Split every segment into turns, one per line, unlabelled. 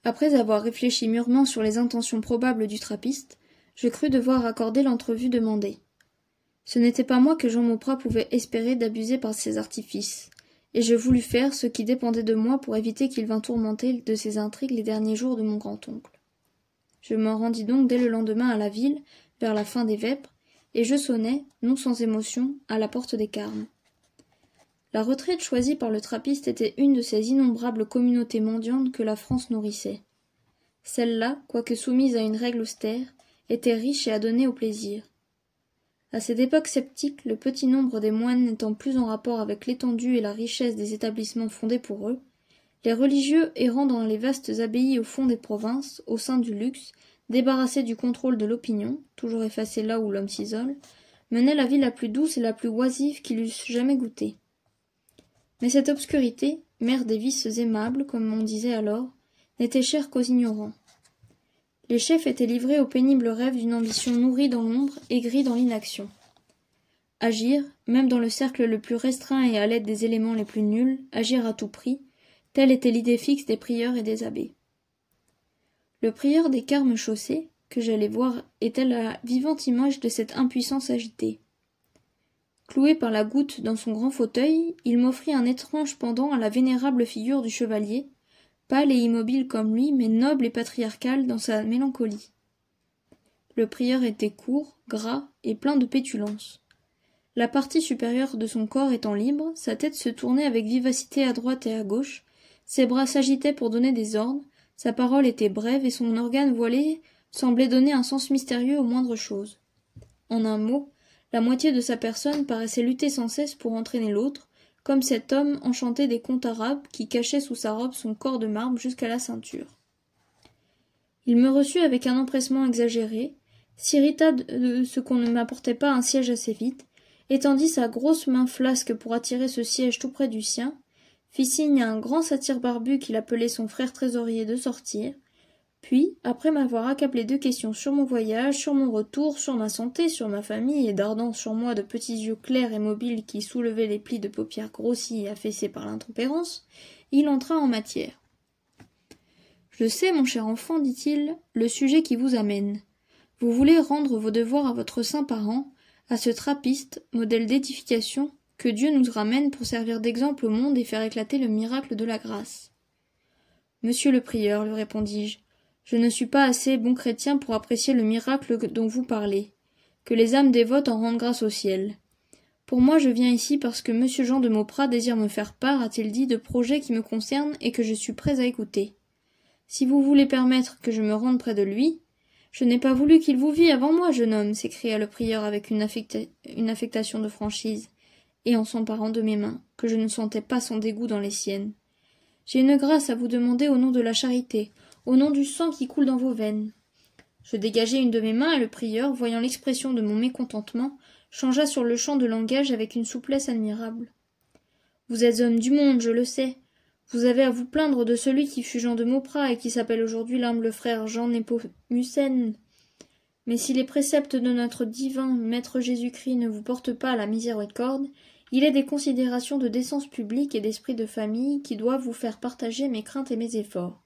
Après avoir réfléchi mûrement sur les intentions probables du trappiste, je crus devoir accorder l'entrevue demandée. Ce n'était pas moi que Jean Mauprat pouvait espérer d'abuser par ses artifices, et je voulus faire ce qui dépendait de moi pour éviter qu'il vînt tourmenter de ses intrigues les derniers jours de mon grand-oncle. Je m'en rendis donc dès le lendemain à la ville, vers la fin des vêpres, et je sonnai, non sans émotion, à la porte des Carmes. La retraite choisie par le trappiste était une de ces innombrables communautés mendiantes que la France nourrissait. Celle-là, quoique soumise à une règle austère, était riche et adonnée au plaisir. À cette époque sceptique, le petit nombre des moines n'étant plus en rapport avec l'étendue et la richesse des établissements fondés pour eux, les religieux errant dans les vastes abbayes au fond des provinces, au sein du luxe, débarrassés du contrôle de l'opinion, toujours effacée là où l'homme s'isole, menaient la vie la plus douce et la plus oisive qu'ils eussent jamais goûtée. Mais cette obscurité, mère des vices aimables, comme on disait alors, n'était chère qu'aux ignorants. Les chefs étaient livrés au pénible rêve d'une ambition nourrie dans l'ombre, aigrie dans l'inaction. Agir, même dans le cercle le plus restreint et à l'aide des éléments les plus nuls, agir à tout prix, telle était l'idée fixe des prieurs et des abbés. Le prieur des Carmes chaussés, que j'allais voir, était la vivante image de cette impuissance agitée. Cloué par la goutte dans son grand fauteuil, il m'offrit un étrange pendant à la vénérable figure du chevalier, pâle et immobile comme lui, mais noble et patriarcal dans sa mélancolie. Le prieur était court, gras et plein de pétulance. La partie supérieure de son corps étant libre, sa tête se tournait avec vivacité à droite et à gauche, ses bras s'agitaient pour donner des ordres, sa parole était brève et son organe voilé semblait donner un sens mystérieux aux moindres choses. En un mot, la moitié de sa personne paraissait lutter sans cesse pour entraîner l'autre, comme cet homme enchanté des contes arabes qui cachait sous sa robe son corps de marbre jusqu'à la ceinture. Il me reçut avec un empressement exagéré, s'irrita de ce qu'on ne m'apportait pas un siège assez vite, étendit sa grosse main flasque pour attirer ce siège tout près du sien, fit signe à un grand satyre barbu qu'il appelait son frère trésorier de sortir, puis, après m'avoir accablé de questions sur mon voyage, sur mon retour, sur ma santé, sur ma famille, et dardant sur moi de petits yeux clairs et mobiles qui soulevaient les plis de paupières grossies et affaissés par l'intempérance, il entra en matière. « Je sais, mon cher enfant, dit-il, le sujet qui vous amène. Vous voulez rendre vos devoirs à votre saint parent, à ce trappiste, modèle d'édification, que Dieu nous ramène pour servir d'exemple au monde et faire éclater le miracle de la grâce. »« Monsieur le prieur, lui répondis-je, je ne suis pas assez bon chrétien pour apprécier le miracle dont vous parlez. Que les âmes dévotes en rendent grâce au ciel. Pour moi, je viens ici parce que monsieur Jean de Mauprat désire me faire part, a-t-il dit, de projets qui me concernent et que je suis prêt à écouter. Si vous voulez permettre que je me rende près de lui, je n'ai pas voulu qu'il vous vît avant moi, jeune homme, s'écria le prieur avec une affectation de franchise, et en s'emparant de mes mains, que je ne sentais pas son dégoût dans les siennes. J'ai une grâce à vous demander au nom de la charité, au nom du sang qui coule dans vos veines. Je dégageai une de mes mains et le prieur, voyant l'expression de mon mécontentement, changea sur le champ de langage avec une souplesse admirable. Vous êtes homme du monde, je le sais. Vous avez à vous plaindre de celui qui fut Jean de Mauprat et qui s'appelle aujourd'hui l'humble frère Jean Népomucène. Mais si les préceptes de notre divin Maître Jésus-Christ ne vous portent pas à la miséricorde, il est des considérations de décence publique et d'esprit de famille qui doivent vous faire partager mes craintes et mes efforts.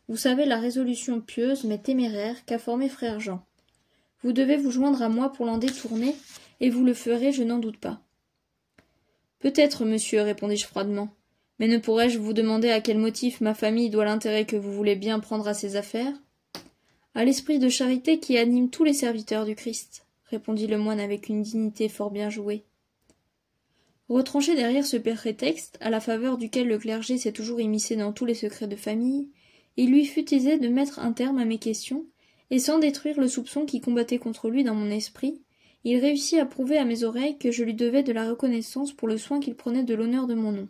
Vous savez la résolution pieuse mais téméraire qu'a formée frère Jean. Vous devez vous joindre à moi pour l'en détourner, et vous le ferez, je n'en doute pas. Peut-être, monsieur, répondis-je froidement, mais ne pourrais-je vous demander à quel motif ma famille doit l'intérêt que vous voulez bien prendre à ses affaires? À l'esprit de charité qui anime tous les serviteurs du Christ, répondit le moine avec une dignité fort bien jouée. Retranché derrière ce prétexte, à la faveur duquel le clergé s'est toujours immiscé dans tous les secrets de famille, il lui fut aisé de mettre un terme à mes questions, et sans détruire le soupçon qui combattait contre lui dans mon esprit, il réussit à prouver à mes oreilles que je lui devais de la reconnaissance pour le soin qu'il prenait de l'honneur de mon nom.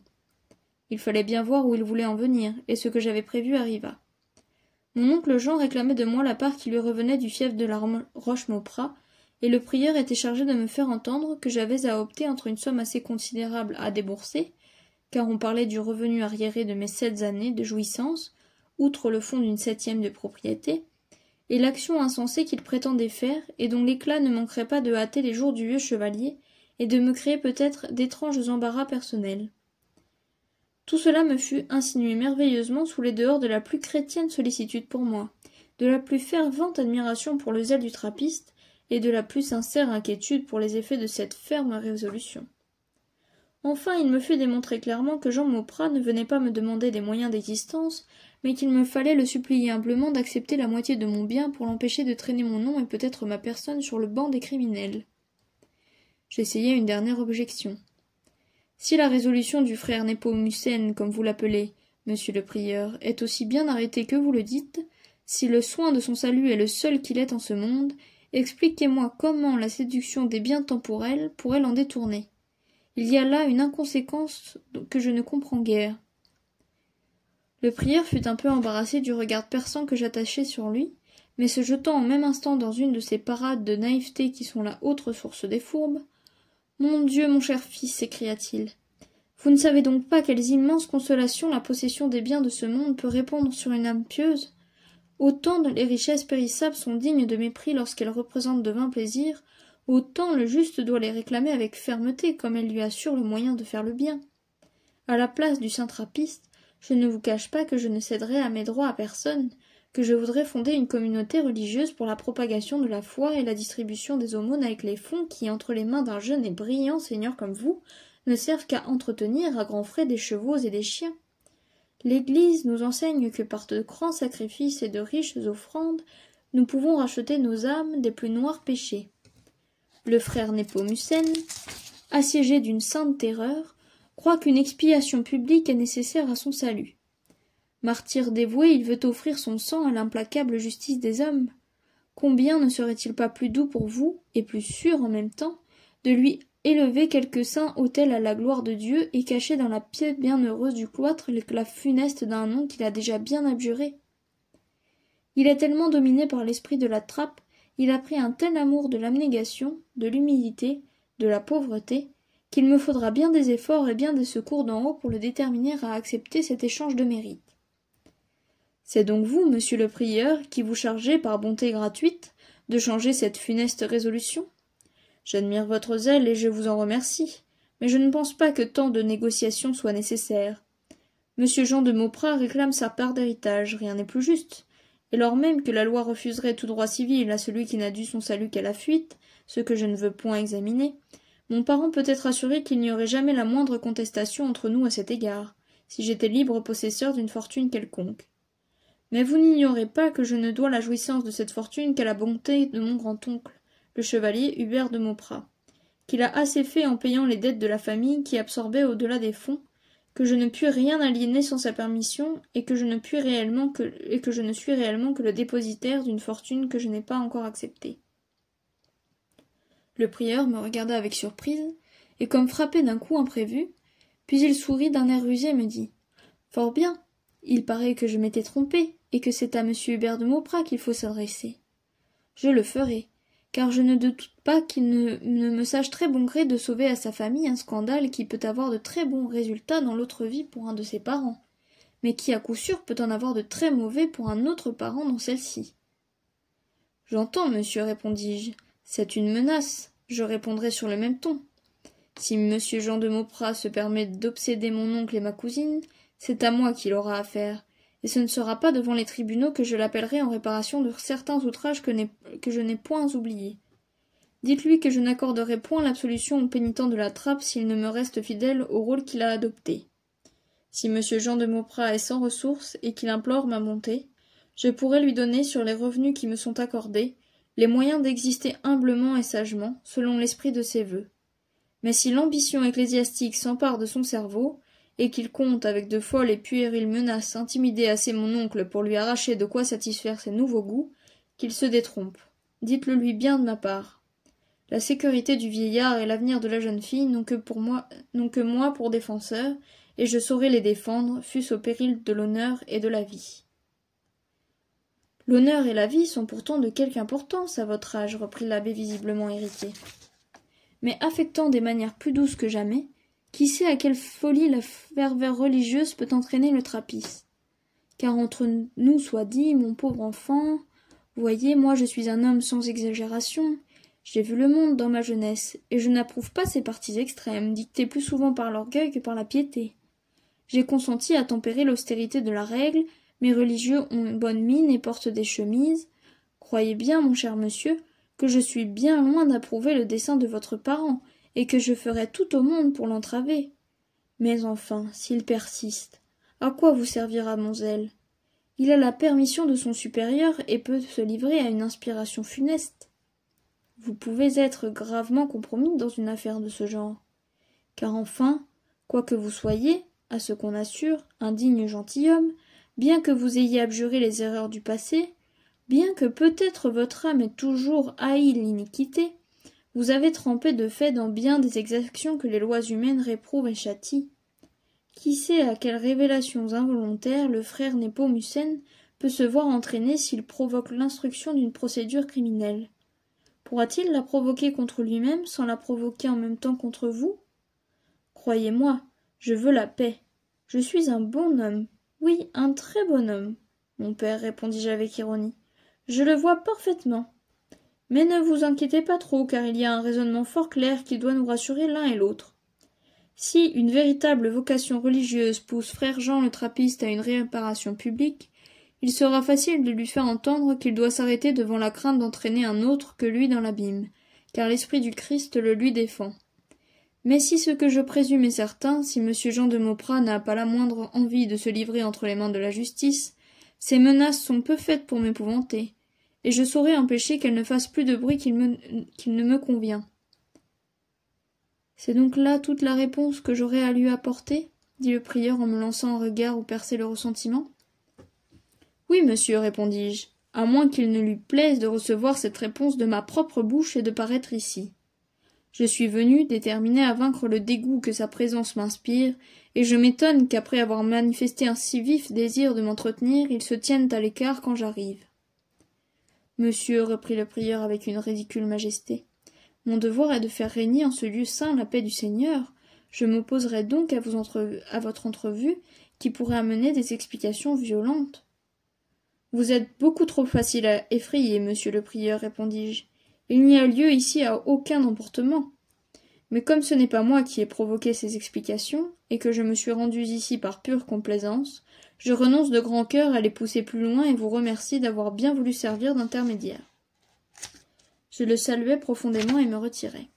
Il fallait bien voir où il voulait en venir, et ce que j'avais prévu arriva. Mon oncle Jean réclamait de moi la part qui lui revenait du fief de la Roche-Mauprat, et le prieur était chargé de me faire entendre que j'avais à opter entre une somme assez considérable à débourser, car on parlait du revenu arriéré de mes 7 années de jouissance, outre le fonds d'une 7e de propriété, et l'action insensée qu'il prétendait faire, et dont l'éclat ne manquerait pas de hâter les jours du vieux chevalier, et de me créer peut-être d'étranges embarras personnels. Tout cela me fut insinué merveilleusement sous les dehors de la plus chrétienne sollicitude pour moi, de la plus fervente admiration pour le zèle du trappiste, et de la plus sincère inquiétude pour les effets de cette ferme résolution. Enfin, il me fut démontré clairement que Jean Mauprat ne venait pas me demander des moyens d'existence, mais qu'il me fallait le supplier humblement d'accepter la moitié de mon bien pour l'empêcher de traîner mon nom et peut-être ma personne sur le banc des criminels. J'essayai une dernière objection. Si la résolution du frère Népomucène, comme vous l'appelez, monsieur le prieur, est aussi bien arrêtée que vous le dites, si le soin de son salut est le seul qu'il ait en ce monde, expliquez-moi comment la séduction des biens temporels pourrait l'en détourner. Il y a là une inconséquence que je ne comprends guère. Le prieur fut un peu embarrassé du regard perçant que j'attachai sur lui, mais se jetant au même instant dans une de ces parades de naïveté qui sont la haute source des fourbes, « Mon Dieu, mon cher fils, s'écria-t-il, vous ne savez donc pas quelles immenses consolations la possession des biens de ce monde peut répandre sur une âme pieuse? Autant les richesses périssables sont dignes de mépris lorsqu'elles représentent de vains plaisirs, autant le juste doit les réclamer avec fermeté, comme elle lui assure le moyen de faire le bien. À la place du saint trappiste, je ne vous cache pas que je ne céderai à mes droits à personne, que je voudrais fonder une communauté religieuse pour la propagation de la foi et la distribution des aumônes avec les fonds qui, entre les mains d'un jeune et brillant seigneur comme vous, ne servent qu'à entretenir à grands frais des chevaux et des chiens. L'Église nous enseigne que par de grands sacrifices et de riches offrandes, nous pouvons racheter nos âmes des plus noirs péchés. Le frère Népomucène, assiégé d'une sainte terreur, croit qu'une expiation publique est nécessaire à son salut. Martyr dévoué, il veut offrir son sang à l'implacable justice des hommes. Combien ne serait-il pas plus doux pour vous, et plus sûr en même temps, de lui élever quelque saint autel à la gloire de Dieu et cacher dans la pièce bienheureuse du cloître l'éclat funeste d'un nom qu'il a déjà bien abjuré. Il est tellement dominé par l'esprit de la trappe, il a pris un tel amour de l'abnégation, de l'humilité, de la pauvreté, qu'il me faudra bien des efforts et bien des secours d'en haut pour le déterminer à accepter cet échange de mérite. C'est donc vous, monsieur le prieur, qui vous chargez, par bonté gratuite, de changer cette funeste résolution? J'admire votre zèle et je vous en remercie, mais je ne pense pas que tant de négociations soient nécessaires. Monsieur Jean de Mauprat réclame sa part d'héritage, rien n'est plus juste. Et lors même que la loi refuserait tout droit civil à celui qui n'a dû son salut qu'à la fuite, ce que je ne veux point examiner, mon parent peut être assuré qu'il n'y aurait jamais la moindre contestation entre nous à cet égard, si j'étais libre possesseur d'une fortune quelconque. Mais vous n'ignorez pas que je ne dois la jouissance de cette fortune qu'à la bonté de mon grand-oncle, le chevalier Hubert de Mauprat, qu'il a assez fait en payant les dettes de la famille qui absorbaient au-delà des fonds, que je ne puis rien aliéner sans sa permission, et que je ne suis réellement que le dépositaire d'une fortune que je n'ai pas encore acceptée. Le prieur me regarda avec surprise, et comme frappé d'un coup imprévu, puis il sourit d'un air rusé et me dit « Fort bien, il paraît que je m'étais trompé, et que c'est à monsieur Hubert de Mauprat qu'il faut s'adresser. Je le ferai, car je ne doute pas qu'il ne me sache très bon gré de sauver à sa famille un scandale qui peut avoir de très bons résultats dans l'autre vie pour un de ses parents, mais qui à coup sûr peut en avoir de très mauvais pour un autre parent dans celle-ci. J'entends, monsieur, répondis-je. C'est une menace. Je répondrai sur le même ton. Si monsieur Jean de Mauprat se permet d'obséder mon oncle et ma cousine, c'est à moi qu'il aura affaire, et ce ne sera pas devant les tribunaux que je l'appellerai en réparation de certains outrages que je n'ai point oubliés. Dites-lui que je n'accorderai point l'absolution au pénitent de la trappe s'il ne me reste fidèle au rôle qu'il a adopté. Si monsieur Jean de Mauprat est sans ressources et qu'il implore ma bonté, je pourrai lui donner, sur les revenus qui me sont accordés, les moyens d'exister humblement et sagement, selon l'esprit de ses vœux. Mais si l'ambition ecclésiastique s'empare de son cerveau, et qu'il compte, avec de folles et puériles menaces, intimider assez mon oncle pour lui arracher de quoi satisfaire ses nouveaux goûts, qu'il se détrompe. Dites-le lui bien de ma part. La sécurité du vieillard et l'avenir de la jeune fille n'ont que moi pour défenseur, et je saurai les défendre, fût-ce au péril de l'honneur et de la vie. L'honneur et la vie sont pourtant de quelque importance à votre âge, reprit l'abbé visiblement irrité. Mais affectant des manières plus douces que jamais, qui sait à quelle folie la ferveur religieuse peut entraîner le trappiste? Car entre nous soit dit, mon pauvre enfant, voyez, moi je suis un homme sans exagération, j'ai vu le monde dans ma jeunesse, et je n'approuve pas ces partis extrêmes, dictés plus souvent par l'orgueil que par la piété. J'ai consenti à tempérer l'austérité de la règle, mes religieux ont bonne mine et portent des chemises. Croyez bien, mon cher monsieur, que je suis bien loin d'approuver le dessein de votre parent, et que je ferai tout au monde pour l'entraver. Mais enfin, s'il persiste, à quoi vous servira mon zèle? Il a la permission de son supérieur et peut se livrer à une inspiration funeste. Vous pouvez être gravement compromis dans une affaire de ce genre. Car enfin, quoi que vous soyez, à ce qu'on assure, un digne gentilhomme, bien que vous ayez abjuré les erreurs du passé, bien que peut-être votre âme ait toujours haï l'iniquité, vous avez trempé de fait dans bien des exactions que les lois humaines réprouvent et châtient. Qui sait à quelles révélations involontaires le frère Népomucène peut se voir entraîné s'il provoque l'instruction d'une procédure criminelle? Pourra-t-il la provoquer contre lui-même sans la provoquer en même temps contre vous? Croyez-moi, je veux la paix. Je suis un bon homme, oui, un très bon homme, mon père, répondis-je avec ironie. Je le vois parfaitement. Mais ne vous inquiétez pas trop, car il y a un raisonnement fort clair qui doit nous rassurer l'un et l'autre. Si une véritable vocation religieuse pousse frère Jean le Trappiste à une réparation publique, il sera facile de lui faire entendre qu'il doit s'arrêter devant la crainte d'entraîner un autre que lui dans l'abîme, car l'esprit du Christ le lui défend. Mais si ce que je présume est certain, si M. Jean de Mauprat n'a pas la moindre envie de se livrer entre les mains de la justice, ces menaces sont peu faites pour m'épouvanter, et je saurai empêcher qu'elles ne fassent plus de bruit qu'il ne me convient. C'est donc là toute la réponse que j'aurais à lui apporter, dit le prieur en me lançant un regard où perçait le ressentiment. Oui, monsieur, répondis-je, à moins qu'il ne lui plaise de recevoir cette réponse de ma propre bouche et de paraître ici. Je suis venu déterminé à vaincre le dégoût que sa présence m'inspire, et je m'étonne qu'après avoir manifesté un si vif désir de m'entretenir, il se tienne à l'écart quand j'arrive. Monsieur, reprit le prieur avec une ridicule majesté, mon devoir est de faire régner en ce lieu saint la paix du Seigneur. Je m'opposerai donc à votre entrevue, qui pourrait amener des explications violentes. Vous êtes beaucoup trop facile à effrayer, monsieur le prieur, répondis-je. Il n'y a lieu ici à aucun emportement. Mais comme ce n'est pas moi qui ai provoqué ces explications, et que je me suis rendu ici par pure complaisance, je renonce de grand cœur à les pousser plus loin et vous remercie d'avoir bien voulu servir d'intermédiaire. Je le saluai profondément et me retirai.